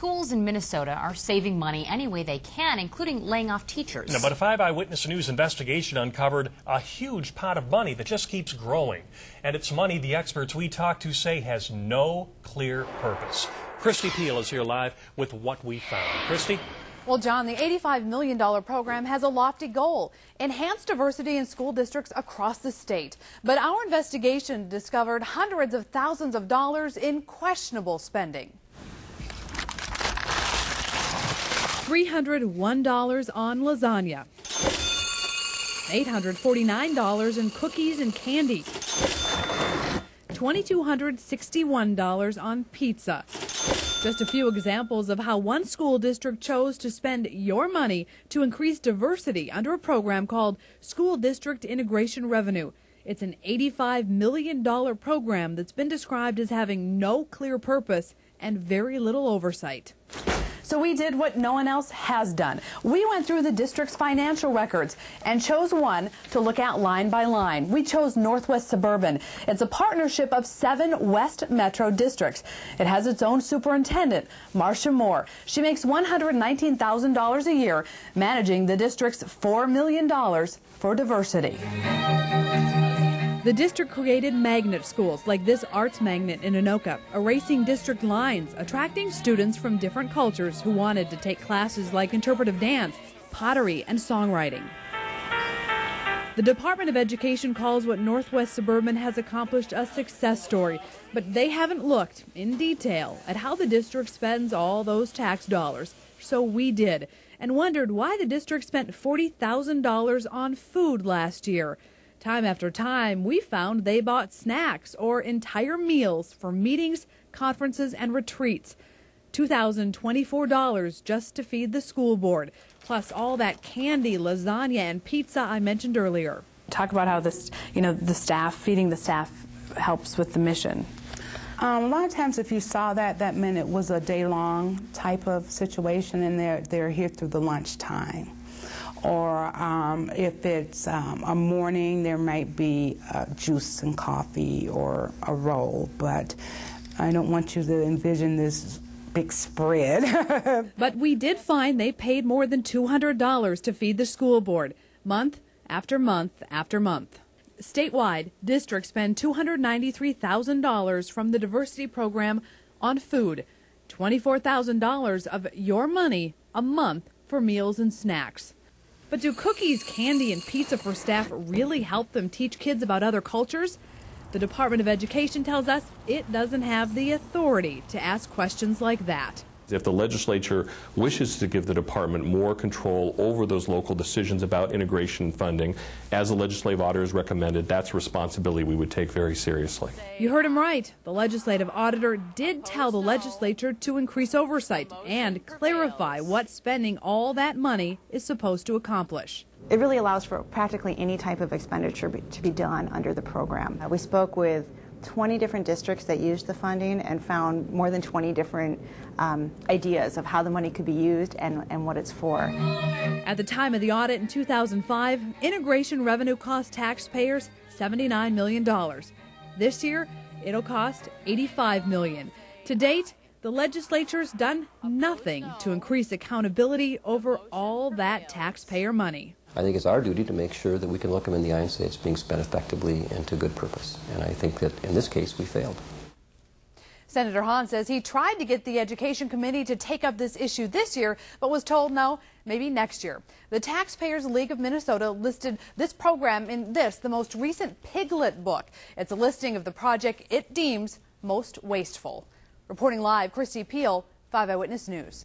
schools in Minnesota are saving money any way they can, including laying off teachers. But a 5 Eyewitness News investigation uncovered a huge pot of money that just keeps growing. And it's money the experts we talked to say has no clear purpose. Christy Peel is here live with what we found. Christy? Well, John, the $85 million program has a lofty goal: enhance diversity in school districts across the state. But our investigation discovered hundreds of thousands of dollars in questionable spending. $301 on lasagna, $849 in cookies and candy, $2,261 on pizza. Just a few examples of how one school district chose to spend your money to increase diversity under a program called School District Integration Revenue. It's an $85 million program that's been described as having no clear purpose and very little oversight. So we did what no one else has done. We went through the district's financial records and chose one to look at line by line. We chose Northwest Suburban. It's a partnership of 7 West Metro districts. It has its own superintendent, Marcia Moore. She makes $119,000 a year managing the district's $4 million for diversity. The district created magnet schools like this arts magnet in Anoka, erasing district lines, attracting students from different cultures who wanted to take classes like interpretive dance, pottery, and songwriting. The Department of Education calls what Northwest Suburban has accomplished a success story, but they haven't looked in detail at how the district spends all those tax dollars. So we did, and wondered why the district spent $40,000 on food last year. Time after time, we found they bought snacks or entire meals for meetings, conferences, and retreats. $2,024 just to feed the school board, plus all that candy, lasagna, and pizza I mentioned earlier. Talk about how this, the staff, feeding the staff helps with the mission. A lot of times if you saw that, that meant it was a day-long type of situation, and they're here through the lunchtime. Or if it's a morning, there might be juice and coffee or a roll, but I don't want you to envision this big spread. But we did find they paid more than $200 to feed the school board, month after month after month. Statewide, districts spend $293,000 from the diversity program on food, $24,000 of your money a month for meals and snacks. But do cookies, candy, and pizza for staff really help them teach kids about other cultures? The Department of Education tells us it doesn't have the authority to ask questions like that. If the legislature wishes to give the department more control over those local decisions about integration funding, as the legislative auditor has recommended, that's a responsibility we would take very seriously. You heard him right. The legislative auditor did tell the legislature to increase oversight and clarify what spending all that money is supposed to accomplish. It really allows for practically any type of expenditure to be done under the program. We spoke with 20 different districts that used the funding and found more than 20 different ideas of how the money could be used and what it's for. At the time of the audit in 2005, integration revenue cost taxpayers $79 million. This year, it'll cost $85 million. To date, the legislature's done nothing to increase accountability over all that taxpayer money. I think it's our duty to make sure that we can look them in the eye and say it's being spent effectively and to good purpose. And I think that in this case we failed. Senator Hahn says he tried to get the Education Committee to take up this issue this year, but was told no, maybe next year. The Taxpayers League of Minnesota listed this program in the most recent Piglet book. It's a listing of the project it deems most wasteful. Reporting live, Christy Peel, 5 Eyewitness News.